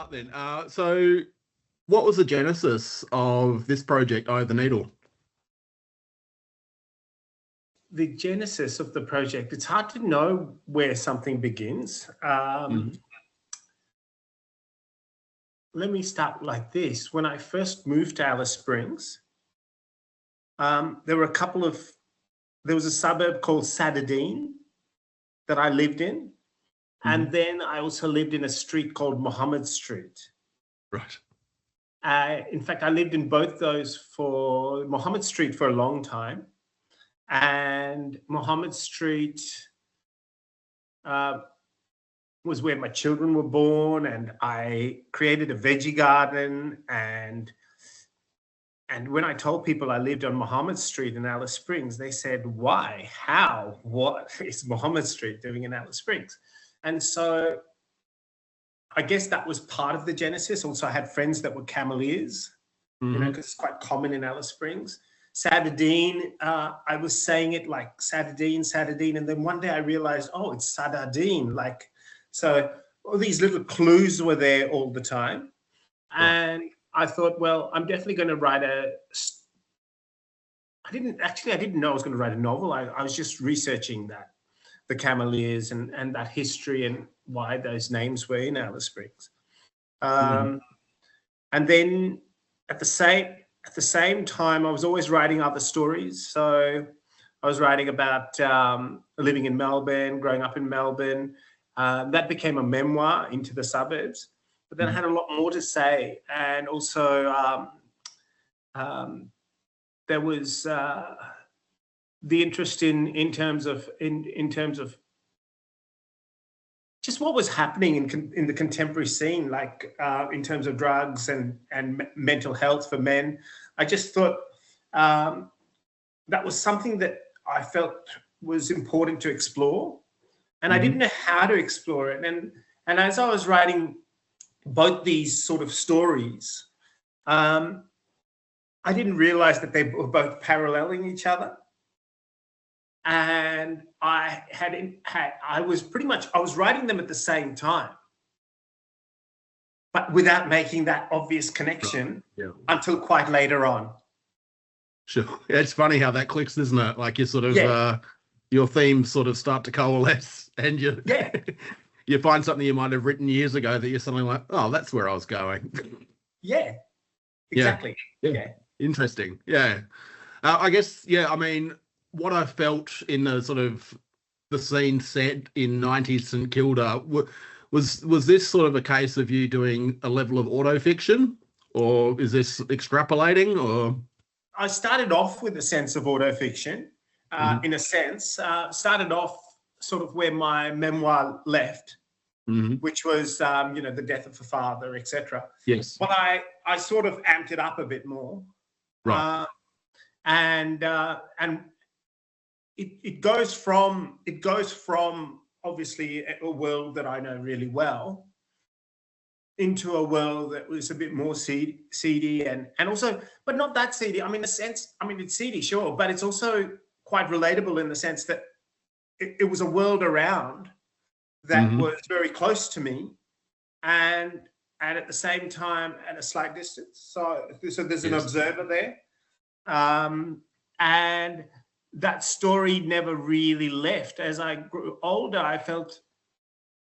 start then. So what was the genesis of this project, Eye of the Needle? The genesis of the project, it's hard to know where something begins. Let me start like this. When I first moved to Alice Springs, there was a suburb called Sadadine that I lived in. And then I also lived in a street called Muhammad Street. Right. In fact, I lived in both those for Muhammad Street for a long time. And Muhammad Street was where my children were born, and I created a veggie garden. And when I told people I lived on Muhammad Street in Alice Springs, they said, why? How? What is Muhammad Street doing in Alice Springs? And so I guess that was part of the genesis. Also, I had friends that were cameleers, because it's quite common in Alice Springs. Sadadine, I was saying it like Sadadine. And then one day I realized, oh, it's Sadadine. So all these little clues were there all the time. And I thought, well, I'm definitely going to write I didn't know I was going to write a novel. I was just researching the cameleers and that history and why those names were in Alice Springs. And then at the same time, I was always writing other stories. So I was writing about living in Melbourne, growing up in Melbourne. That became a memoir, Into the Suburbs. But then I had a lot more to say. And also there was the interest in terms of just what was happening in the contemporary scene, like in terms of drugs and mental health for men. I just thought that was something that I felt was important to explore, and I didn't know how to explore it. And as I was writing both these sort of stories, I didn't realize that they were both paralleling each other. And I was writing them at the same time, but without making that obvious connection until quite later on. Sure. It's funny how that clicks, isn't it? Like you sort of, your themes sort of start to coalesce, and you find something you might have written years ago that you're suddenly like, oh, that's where I was going. Yeah, exactly. Yeah. Interesting. Yeah. I guess, I mean, what I felt in the sort of the scene set in 90s St Kilda was this sort of a case of you doing a level of autofiction, or is this extrapolating? Or I started off with a sense of autofiction, in a sense. Started off sort of where my memoir left, which was the death of a father, etc. Yes. But I sort of amped it up a bit more, right? And it goes from obviously a world that I know really well into a world that was a bit more seedy and also, but not that seedy. I mean, it's seedy, sure, but it's also quite relatable in the sense that it was a world around that was very close to me, and at the same time at a slight distance. So there's an observer there, and that story never really left. As I grew older, I felt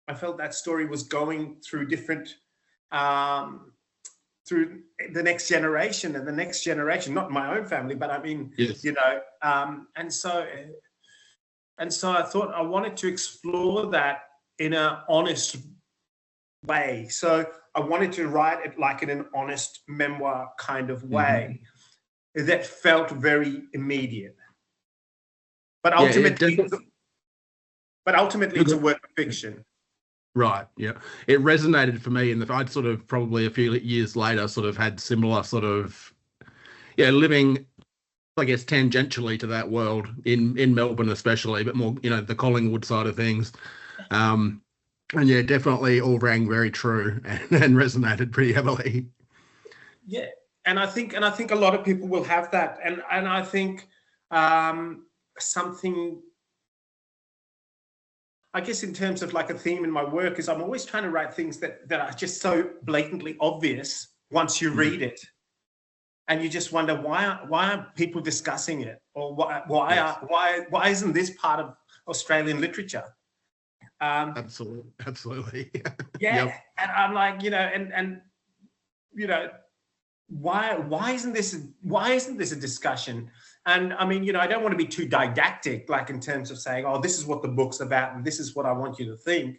that story was going through different, through the next generation and the next generation, not my own family, but I mean, and so I thought I wanted to explore that in an honest way. So I wanted to write it like in an honest memoir kind of way that felt very immediate. But ultimately, it's a work of fiction. Right. Yeah. It resonated for me, and I'd sort of probably a few years later sort of had similar sort of, living, I guess, tangentially to that world in Melbourne, especially, but more, the Collingwood side of things. And definitely all rang very true and resonated pretty heavily. Yeah. And I think a lot of people will have that. And I think I guess in terms of like a theme in my work is I'm always trying to write things that are just so blatantly obvious once you read it, and you just wonder why aren't people discussing it, or why isn't this part of Australian literature? Absolutely. Yeah, Yep. and I'm like, and why isn't this a discussion? And I mean, I don't want to be too didactic, like in terms of saying, oh, this is what the book's about and this is what I want you to think.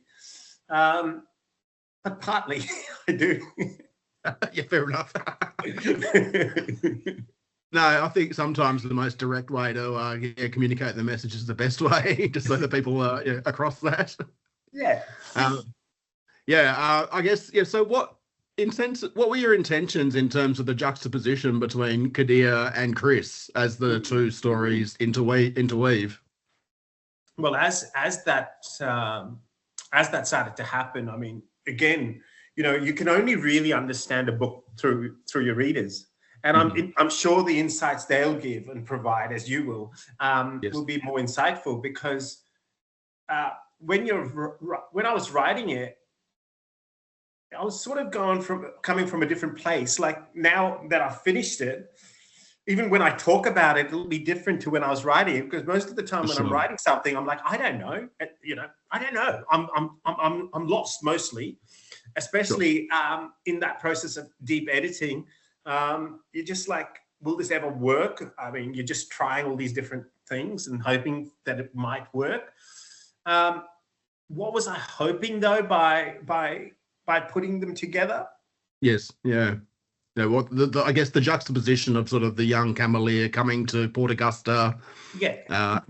But partly I do. Yeah, fair enough. No, I think sometimes the most direct way to communicate the message is the best way, just so that people are across that. Yeah. I guess, so what were your intentions in terms of the juxtaposition between Kadir and Kris as the two stories interweave? Well, as that started to happen, I mean, again, you can only really understand a book through your readers, and I'm sure the insights they'll give and provide, as you will be more insightful, because when I was writing it, I was sort of coming from a different place. Like now that I've finished it, even when I talk about it, it'll be different to when I was writing it, because most of the time when I'm writing something, I'm like, I don't know, I don't know. I'm lost mostly, especially in that process of deep editing. You're just like, will this ever work? I mean, you're just trying all these different things and hoping that it might work. What was I hoping though by putting them together? Yes, yeah. What I guess the juxtaposition of sort of the young cameleer coming to Port Augusta,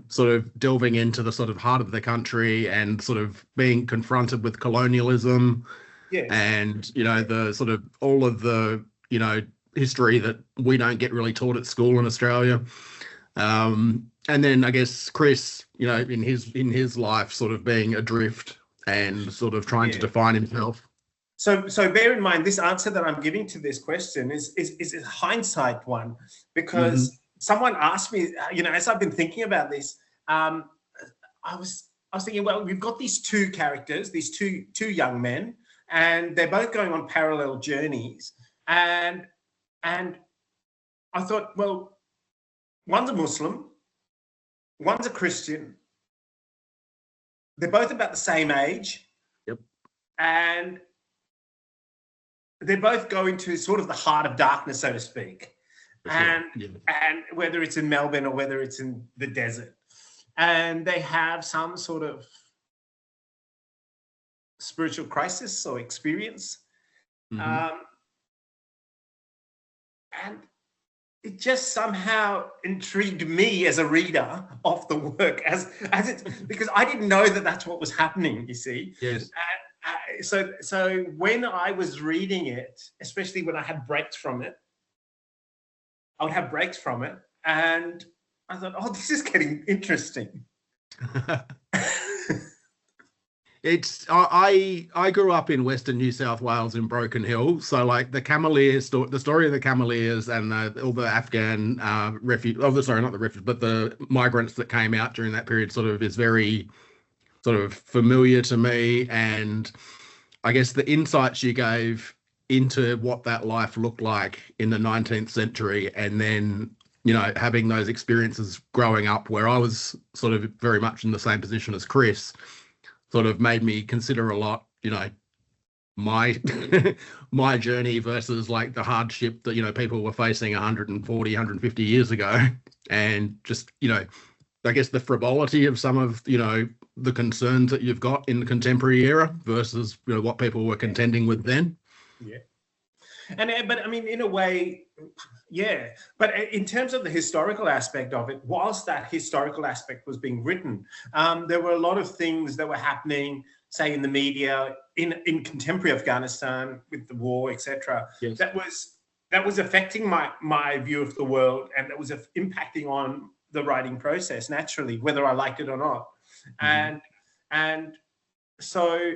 sort of delving into the sort of heart of the country and sort of being confronted with colonialism, and the sort of all of the history that we don't get really taught at school in Australia, and then I guess Kris, in his life, sort of being adrift and sort of trying to define himself. So bear in mind, this answer that I'm giving to this question is a hindsight one, because someone asked me, as I've been thinking about this, I was thinking, well, we've got these two characters, these two young men, and they're both going on parallel journeys, and I thought, well, one's a Muslim, one's a Christian. They're both about the same age. Yep. And they're both going to sort of the heart of darkness, so to speak. And whether it's in Melbourne or whether it's in the desert. And they have some sort of spiritual crisis or experience. And it just somehow intrigued me as a reader of the work, as it's, because I didn't know that that's what was happening, you see. Yes. So when I was reading it, especially when I had breaks from it, I would have breaks from it, and I thought, oh, this is getting interesting. I grew up in Western New South Wales in Broken Hill, so like the cameleer the story of the cameleers and all the Afghan not the refugees, but the migrants that came out during that period sort of is very sort of familiar to me. And I guess the insights you gave into what that life looked like in the 19th century, and then having those experiences growing up where I was sort of very much in the same position as Kris, sort of made me consider a lot, my my journey versus like the hardship that people were facing 140, 150 years ago, and just I guess the frivolity of some of the concerns that you've got in the contemporary era versus what people were contending with then. Yeah. But I mean, in a way, yeah. But in terms of the historical aspect of it, whilst that historical aspect was being written, there were a lot of things that were happening, say in the media, in contemporary Afghanistan with the war, etc. Yes. That was affecting my view of the world, and that was impacting on the writing process naturally, whether I liked it or not. And so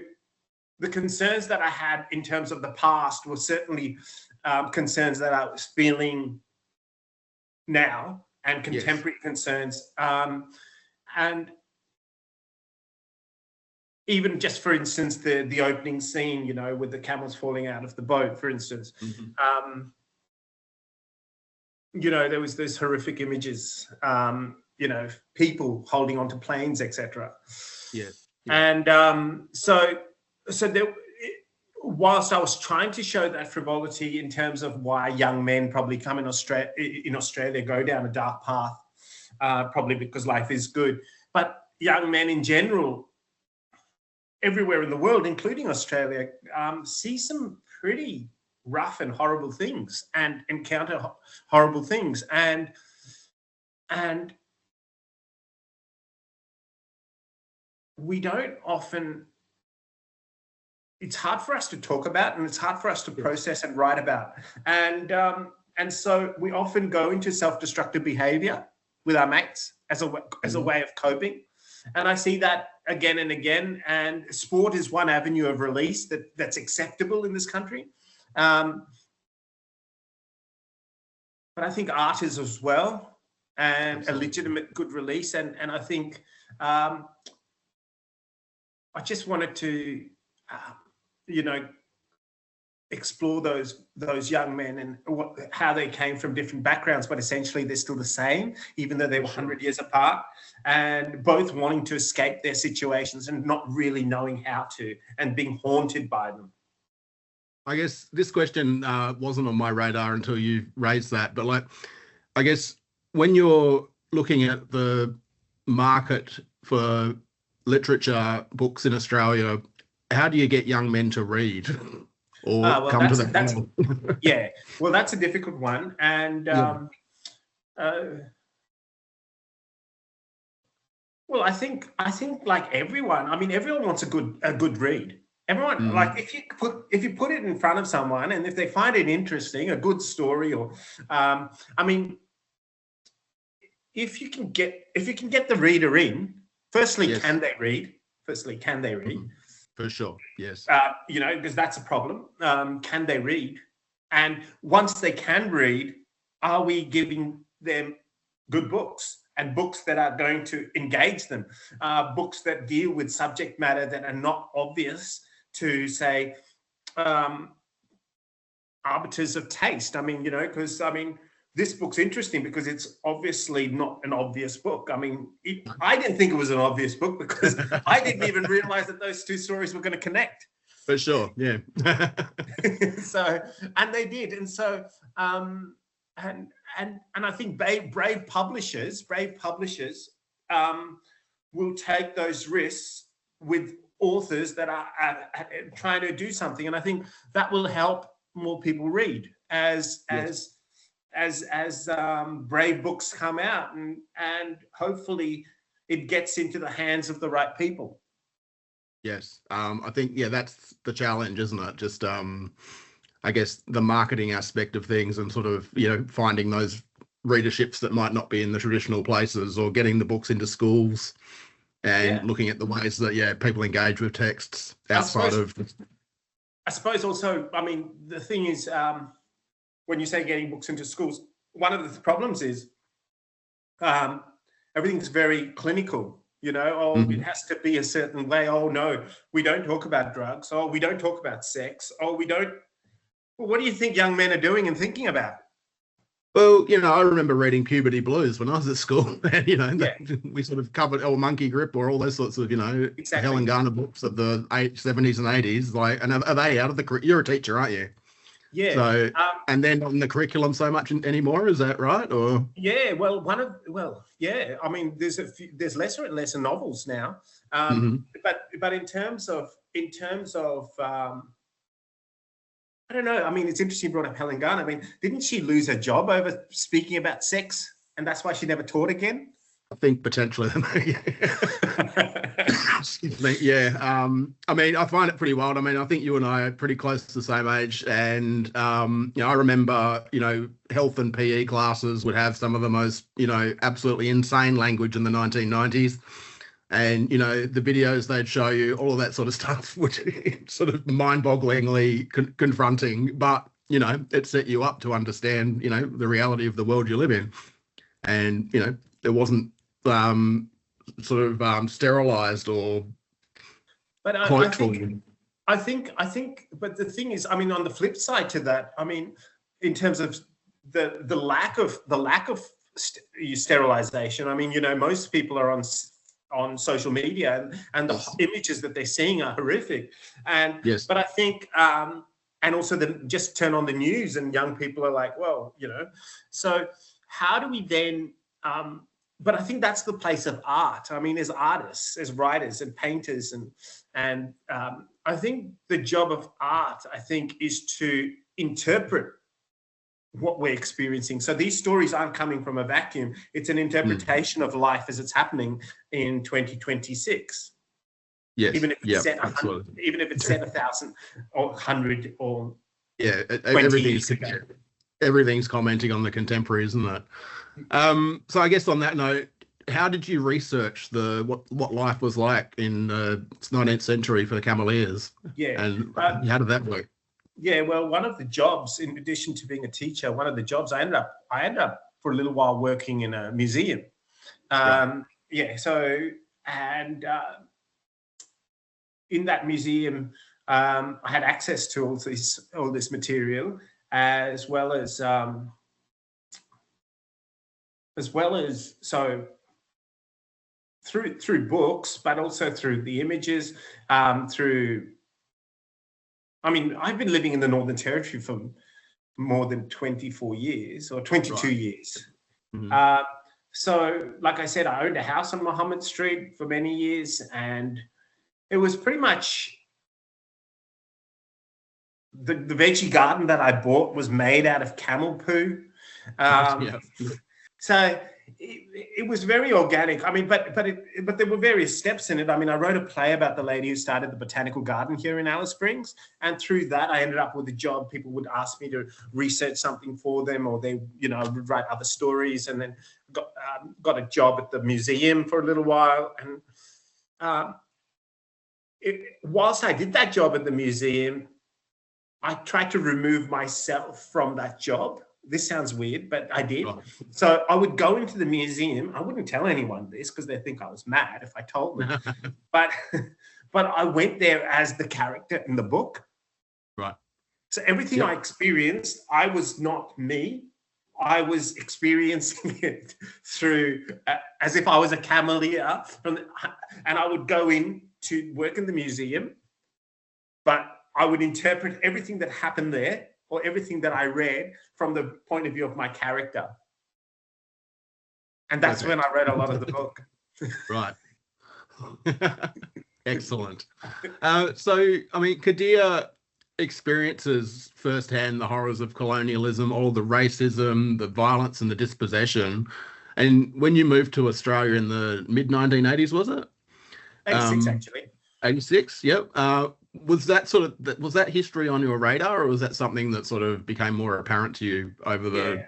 the concerns that I had in terms of the past were certainly concerns that I was feeling now, and contemporary concerns. And even just for instance, the opening scene, you know, with the camels falling out of the boat, for instance. You know, there was those horrific images, you know, people holding onto planes, etc. Yeah. And so there, whilst I was trying to show that frivolity in terms of why young men probably come in Australia go down a dark path, probably because life is good, but young men in general, everywhere in the world, including Australia, see some pretty rough and horrible things and encounter horrible things. And we don't often, it's hard for us to talk about, and it's hard for us to process and write about. And so we often go into self-destructive behavior with our mates as a way of coping. And I see that again and again. And sport is one avenue of release that's acceptable in this country. But I think art is as well, and Absolutely. A legitimate good release. And I think I just wanted to, you know, explore those young men and how they came from different backgrounds, but essentially they're still the same, even though they were 100 years apart, and both wanting to escape their situations and not really knowing how to, and being haunted by them. I guess this question wasn't on my radar until you raised that, but like, I guess when you're looking at the market for literature books in Australia, how do you get young men to read or come to that? Yeah, well, that's a difficult one. And well, I think like everyone, I mean, everyone wants a good read. Everyone, like if you put it in front of someone, and if they find it interesting, a good story, or I mean, if you can get the reader in, firstly, yes. Can they read? Firstly, can they read? For sure, yes. You know, because that's a problem. Can they read? And once they can read, are we giving them good books and books that are going to engage them? Books that deal with subject matter that are not obvious to, say, arbiters of taste. I mean, you know, because, I mean, this book's interesting because it's obviously not an obvious book. I mean, I didn't think it was an obvious book because I didn't even realize that those two stories were going to connect. For sure, yeah. So, and they did. And so, and I think brave publishers will take those risks with authors that are trying to do something. And I think that will help more people read as brave books come out, and hopefully it gets into the hands of the right people. Yes. I think, yeah, that's the challenge, isn't it? Just, I guess the marketing aspect of things, and sort of, you know, finding those readerships that might not be in the traditional places, or getting the books into schools, and looking at the ways that, people engage with texts outside of. I suppose also, I mean, the thing is, when you say getting books into schools, one of the problems is everything's very clinical. You know, it has to be a certain way. Oh, no, we don't talk about drugs. Oh, we don't talk about sex. Oh, we don't. Well, what do you think young men are doing and thinking about? Well, you know, I remember reading Puberty Blues when I was at school, and, you know, we sort of covered Monkey Grip or all those sorts of, you know, Helen Garner books of the 70s and 80s. Like, and are they out of the, you're a teacher, aren't you? Yeah. So, and then on the curriculum so much anymore, is that right? Or yeah, well, I mean, there's lesser and lesser novels now, but in terms of, I don't know. I mean, it's interesting you brought up Helen Garner. I mean, didn't she lose her job over speaking about sex, and that's why she never taught again? I think potentially. Excuse me. Yeah. I mean, I find it pretty wild. I mean, I think you and I are pretty close to the same age. And, you know, I remember, you know, health and PE classes would have some of the most, you know, absolutely insane language in the 1990s. And, you know, the videos they'd show you, all of that sort of stuff, which sort of mind-bogglingly confronting. But, you know, it set you up to understand, you know, the reality of the world you live in. And, you know, there wasn't sort of sterilized or But I quite think fully. but the thing is, I mean, on the flip side to that, I mean, in terms of the lack of sterilization, I mean, most people are on social media, and the Yes. images that they're seeing are horrific. Yes. But I think, and also just turn on the news and young people are like, well, so how do we then, but I think that's the place of art. I mean, as artists, as writers and painters, and I think the job of art, I think, is to interpret what we're experiencing. So these stories aren't coming from a vacuum. It's an interpretation of life as it's happening in 2026. Yes. Even if it's set absolutely. even if it's set 1,000 or 100 or Yeah. 20 years ago. Everything's commenting on the contemporary, isn't it? So I guess on that note, how did you research what life was like in the 19th century for the cameleers? Yeah. And how did that work? Yeah, well, one of the jobs, in addition to being a teacher, one of the jobs I ended up for a little while working in a museum. Right. Yeah, so and in that museum, I had access to all this material, as well as so through books, but also through the images, through. I mean, I've been living in the Northern Territory for more than 24 years or 22 Right. years. Mhm. So, like I said, I owned a house on Muhammad Street for many years, and it was pretty much the veggie garden that I bought was made out of camel poo. Yeah. So it was very organic. I mean, but there were various steps in it. I mean, I wrote a play about the lady who started the botanical garden here in Alice Springs, and through that, I ended up with a job. People would ask me to research something for them, or they, would write other stories, and then got a job at the museum for a little while. And whilst I did that job at the museum, I tried to remove myself from that job. This sounds weird, but I did. Right. So I would go into the museum. I wouldn't tell anyone this because they think I was mad if I told them. but I went there as the character in the book. Right. So everything Yep. I experienced, I was not me. I was experiencing it through as if I was a cameleer, and I would go in to work in the museum, but I would interpret everything that happened there, or everything that I read, from the point of view of my character. And that's when I read a lot of the book. Right. Excellent. So, I mean, Kadir experiences firsthand the horrors of colonialism, all the racism, the violence, and the dispossession. And when you moved to Australia in the mid-1980s, was it? 86, actually. 86, yep. Was that history on your radar, or was that something that sort of became more apparent to you over the...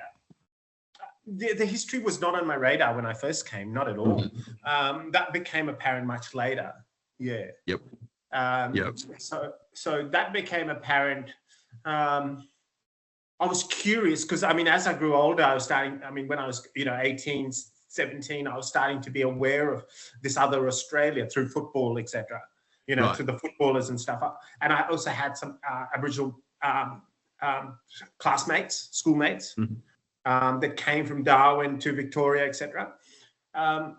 Yeah. The history was not on my radar when I first came, not at all. That became apparent much later. Yeah. Yep. Yep. So that became apparent. I was curious because, I mean, as I grew older, when I was, 18, 17, I was starting to be aware of this other Australia through football, etc. Right. To the footballers and stuff. And I also had some Aboriginal classmates, schoolmates, that came from Darwin to Victoria, etc. And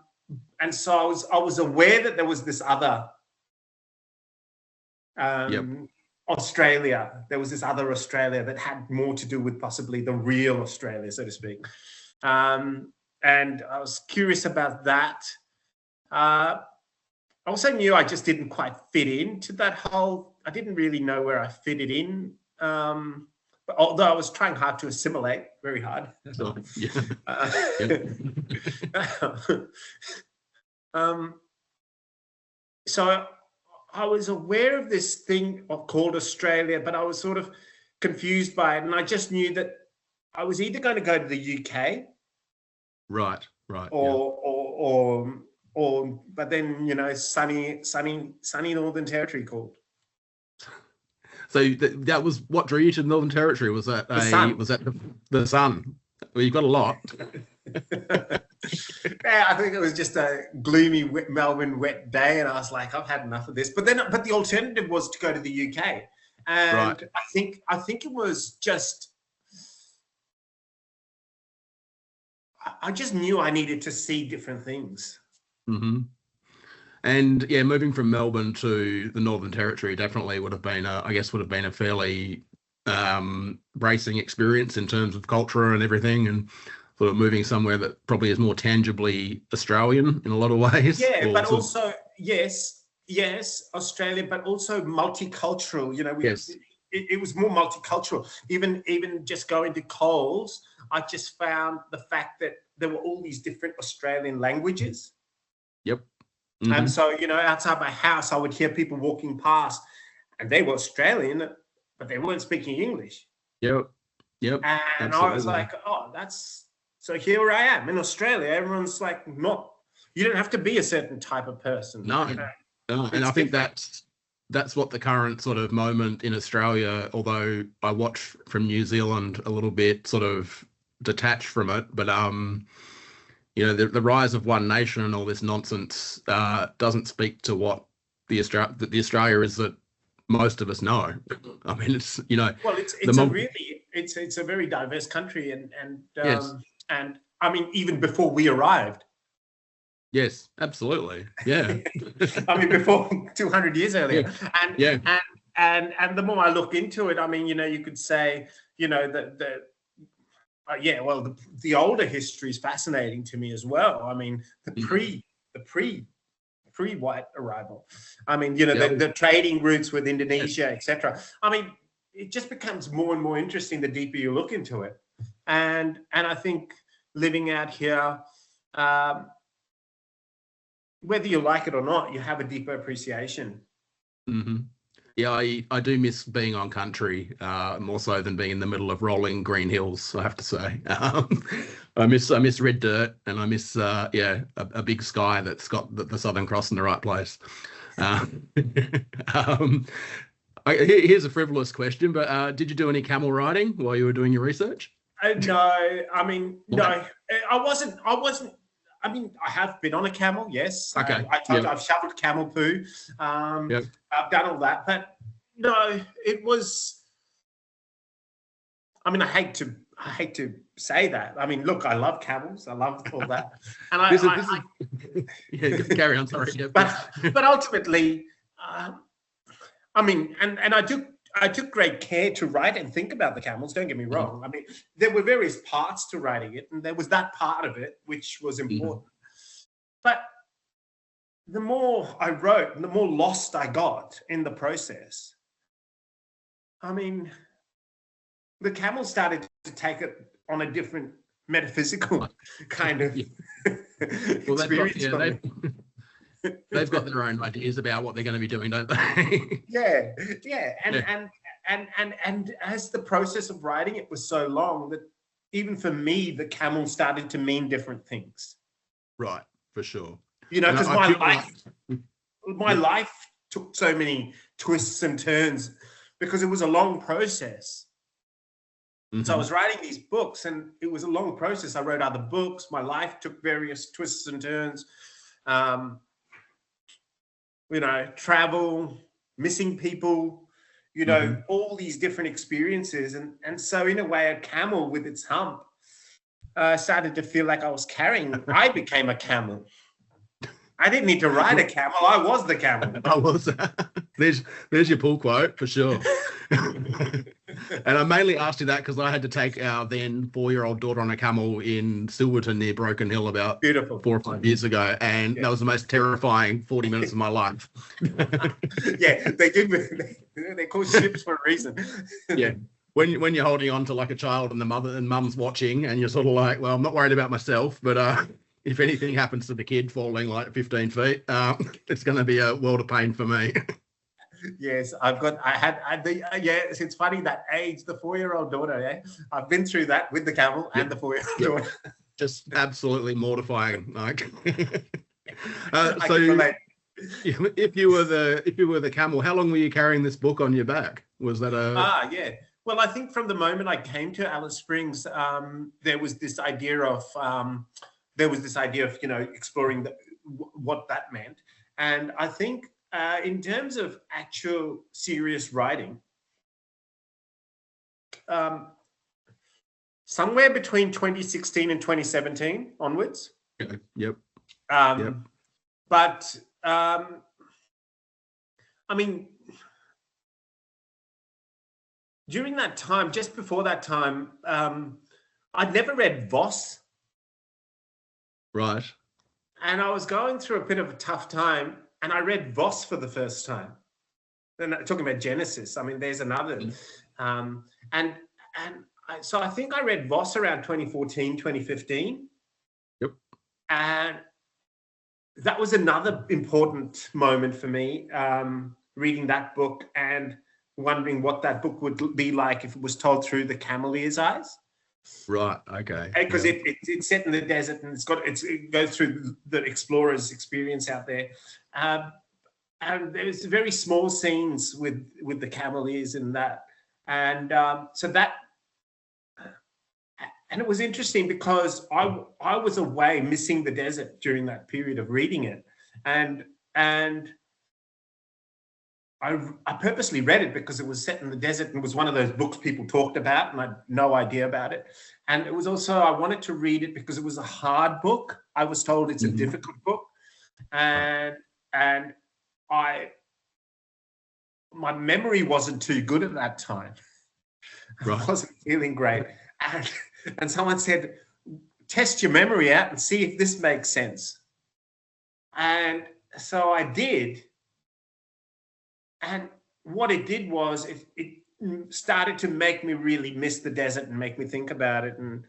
so I was aware that there was this other Australia. There was this other Australia that had more to do with possibly the real Australia, so to speak. And I was curious about that. I also knew I just didn't quite fit into that whole. I didn't really know where I fitted in. But although I was trying hard to assimilate, very hard. So, yeah. So I was aware of this thing called Australia, but I was sort of confused by it, and I just knew that I was either going to go to the UK, right, or but then sunny Northern Territory called. So that was what drew you to the Northern Territory. Was that the sun? Was that the sun? Well, you've got a lot. Yeah, I think it was just a gloomy Melbourne wet day, and I was like, I've had enough of this. But the alternative was to go to the UK, and Right. I think it was just, I just knew I needed to see different things. Mm-hmm. And yeah, moving from Melbourne to the Northern Territory definitely would have been, would have been a fairly bracing experience in terms of culture and everything, and sort of moving somewhere that probably is more tangibly Australian in a lot of ways. Yeah, but also, yes, Australia, but also multicultural. You know, yes, it was more multicultural. Even just going to Coles, I just found the fact that there were all these different Australian languages. yep. Mm-hmm. And so, you know, outside my house, I would hear people walking past, and they were Australian, but they weren't speaking English. Yep. And absolutely. I was like, oh, so here I am in Australia. Everyone's like, no, you don't have to be a certain type of person. No, you know? No. And I think that's what the current sort of moment in Australia, although I watch from New Zealand a little bit, sort of detached from it, but you know, the rise of one nation and all this nonsense doesn't speak to what the Australia is that most of us know. I mean, it's, you know, well, it's a very diverse country, and yes. And I mean, even before we arrived. Yes, absolutely. Yeah. I mean, before 200 years earlier. Yeah. And the more I look into it, I mean, you know, you could say, you know, the older history is fascinating to me as well. I mean, the pre-white arrival. I mean, you know, the trading routes with Indonesia, etc. I mean, it just becomes more and more interesting the deeper you look into it. And I think living out here, whether you like it or not, you have a deeper appreciation. Mm-hmm. Yeah, I do miss being on country more so than being in the middle of rolling green hills, I have to say. I miss red dirt, and I miss a big sky that's got the Southern Cross in the right place. Here's a frivolous question, but did you do any camel riding while you were doing your research? No, I mean, no, I wasn't. I mean, I have been on a camel, yes. Okay. I've shoveled camel poo. I've done all that, but no, it was. I mean, I hate to say that. I mean, look, I love camels. I love all that, and yeah, carry on. Sorry, yeah. but ultimately, I mean, and I took great care to write and think about the camels. Don't get me wrong. I mean, there were various parts to writing it, and there was that part of it which was important. But the more I wrote, the more lost I got in the process. I mean, the camels started to take it on a different metaphysical kind of experience. They've got their own ideas about what they're going to be doing, don't they? Yeah. And as the process of writing it was so long that even for me, the camel started to mean different things. Right, for sure. You know, because my life took so many twists and turns because it was a long process. Mm-hmm. So I was writing these books, and it was a long process. I wrote other books. My life took various twists and turns. You know, travel, missing people, you know, all these different experiences. And so in a way, a camel with its hump started to feel like I was carrying. I became a camel. I didn't need to ride a camel. I was the camel. I was. There's your pull quote for sure. And I mainly asked you that because I had to take our then 4-year-old daughter on a camel in Silverton near Broken Hill about 4 or 5 years ago, and that was the most terrifying 40 minutes of my life. Yeah, they call ships for a reason. Yeah. When you're holding on to like a child and mum's watching, and you're sort of like, well, I'm not worried about myself, but if anything happens to the kid falling like 15 feet, it's going to be a world of pain for me. Yes, it's funny that age, the 4-year-old daughter. Yeah, I've been through that with the camel and the 4-year-old daughter. Just absolutely mortifying. Like, so if you were the camel, how long were you carrying this book on your back? Was that a? Yeah. Well, I think from the moment I came to Alice Springs, there was this idea of there was this idea of, exploring what that meant. And I think in terms of actual serious writing, somewhere between 2016 and 2017 onwards. Okay. Yep. But I mean, during that time, just before that time, I'd never read Voss. Right. And I was going through a bit of a tough time, and I read Voss for the first time. And talking about Genesis, I mean, there's another. So I think I read Voss around 2014, 2015. Yep. And that was another important moment for me, reading that book and wondering what that book would be like if it was told through the cameleer's eyes. Right. Okay. Because it's set in the desert, and it goes through the explorer's experience out there. And there's very small scenes with the cameleers in that. And so that, and it was interesting because I was away missing the desert during that period of reading it. And I purposely read it because it was set in the desert and was one of those books people talked about, and I had no idea about it. And it was also, I wanted to read it because it was a hard book. I was told it's a difficult book. And my memory wasn't too good at that time. Right. I wasn't feeling great. And someone said, test your memory out and see if this makes sense. And so I did. And what it did was it started to make me really miss the desert and make me think about it. And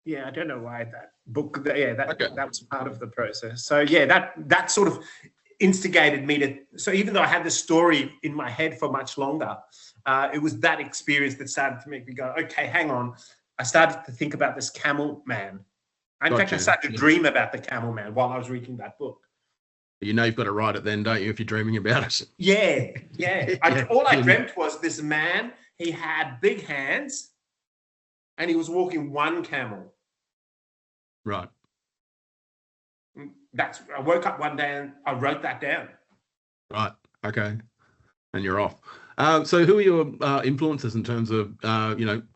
yeah, I don't know why that book, that was part of the process. So yeah, that sort of instigated me to, so even though I had the story in my head for much longer, it was that experience that started to make me go, okay, hang on. I started to think about this camel man. In fact, I started to dream about the camel man while I was reading that book. You know you've got to write it then, don't you, if you're dreaming about it? Yeah. All I dreamt was this man, he had big hands, and he was walking one camel. Right. I woke up one day and I wrote that down. Right. Okay. And you're off. So who are your influences in terms of,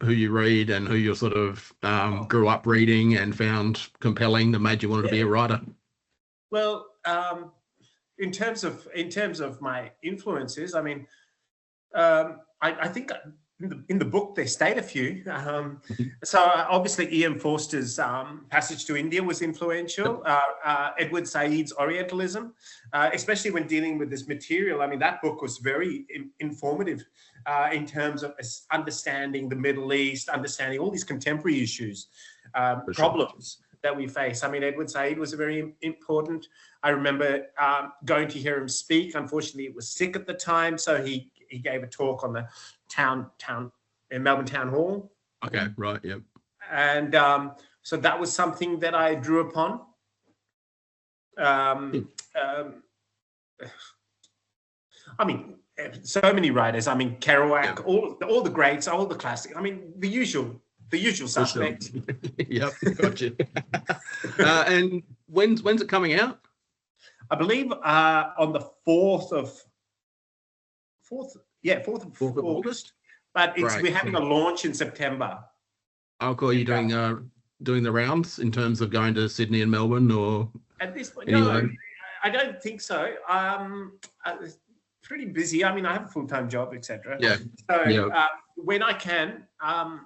who you read and who you sort of grew up reading and found compelling that made you want to be a writer? Well, in terms of my influences, I mean, I think in the book they state a few. So obviously Ian Forster's Passage to India was influential. Edward Said's Orientalism, especially when dealing with this material. I mean, that book was very informative in terms of understanding the Middle East, understanding all these contemporary issues, problems that we face. I mean, Edward Said was a very important. I remember going to hear him speak. Unfortunately, he was sick at the time, so he gave a talk on the town in Melbourne Town Hall. Okay, right, yep. And so that was something that I drew upon. I mean, so many writers. I mean, Kerouac, all the greats, all the classics. I mean, the usual suspects. Yep, gotcha. And when's it coming out? I believe on the 4th of August. But we're having a launch in September. I'll call you doing the rounds in terms of going to Sydney and Melbourne, or at this point, anywhere? No, I don't think so. Pretty busy. I mean, I have a full-time job, etc. Yeah. So when I can, I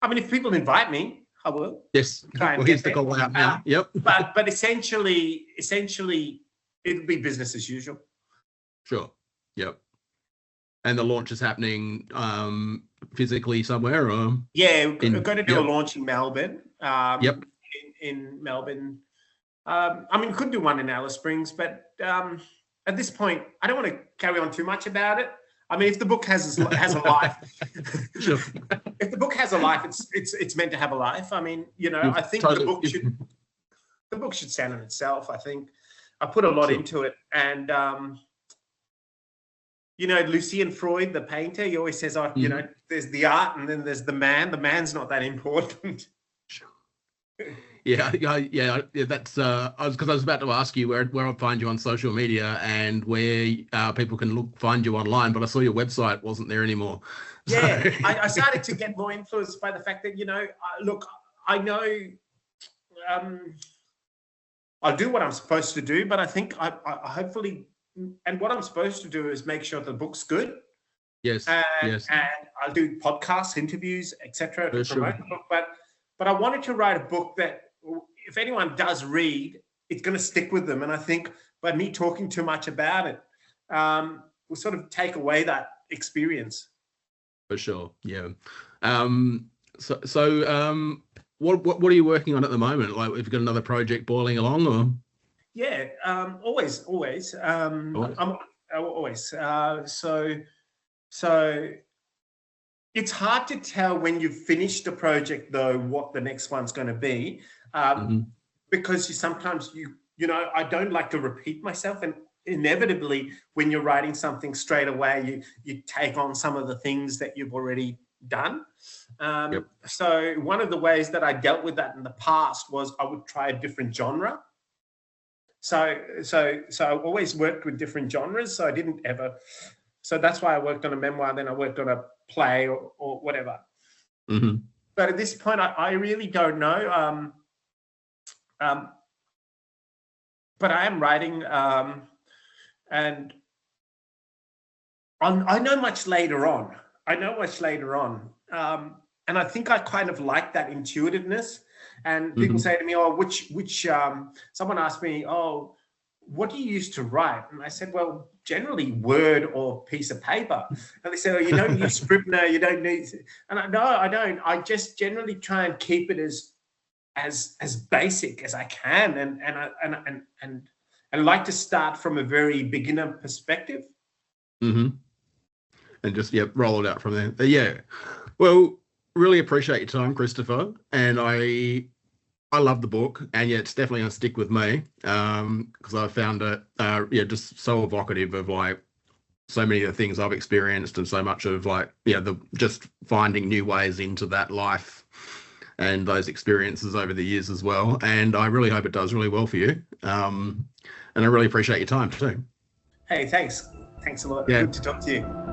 mean, if people invite me, I will. Yes. Well, here's the call out now. Yep. But essentially, it'll be business as usual. Sure. Yep. And the launch is happening physically somewhere, or? Yeah, we're going to do a launch in Melbourne. Yep. In Melbourne. I mean, we could do one in Alice Springs, but at this point, I don't want to carry on too much about it. I mean, if the book has a life, Sure. If the book has a life, it's meant to have a life. I mean, I think the book should stand on itself. I think I put a lot into it, and Lucien Freud, the painter, he always says, there's the art and then there's the man. The man's not that important. Yeah. That's I was about to ask you where I'll find you on social media and where people can find you online, but I saw your website wasn't there anymore. So Yeah, I started to get more influenced by the fact that, look, I know I'll do what I'm supposed to do, but I think I hopefully, and what I'm supposed to do is make sure the book's good. yes, And yes, I'll do podcasts, interviews, etc. to for sure. promote the book. But I wanted to write a book that, if anyone does read, it's going to stick with them. And I think by me talking too much about it, will sort of take away that experience. For sure, yeah. What are you working on at the moment? Like, have you got another project boiling along, or? Yeah, always. I'm always. So it's hard to tell when you've finished the project, though, what the next one's going to be, because sometimes I don't like to repeat myself, and inevitably, when you're writing something straight away, you take on some of the things that you've already done. So one of the ways that I dealt with that in the past was I would try a different genre. So I always worked with different genres. So I didn't ever. So that's why I worked on a memoir, then I worked on a play or whatever. Mm-hmm. But at this point, I really don't know. But I am writing, and I know much later on. And I think I kind of like that intuitiveness. And people say to me, "Oh, which?" Someone asked me, "Oh, what do you use to write?" And I said, "Well, generally Word or piece of paper." And they said, "Oh, you don't use Scrivener, you don't need." And no, I don't. I just generally try and keep it as basic as I can, and like to start from a very beginner perspective. Mm-hmm. And just roll it out from there. Yeah. Well, really appreciate your time, Christopher. And I love the book, and it's definitely gonna stick with me. Because I found it just so evocative of like so many of the things I've experienced, and so much of like the just finding new ways into that life and those experiences over the years as well. And I really hope it does really well for you. And I really appreciate your time too. Hey, thanks a lot. Yeah. Good to talk to you.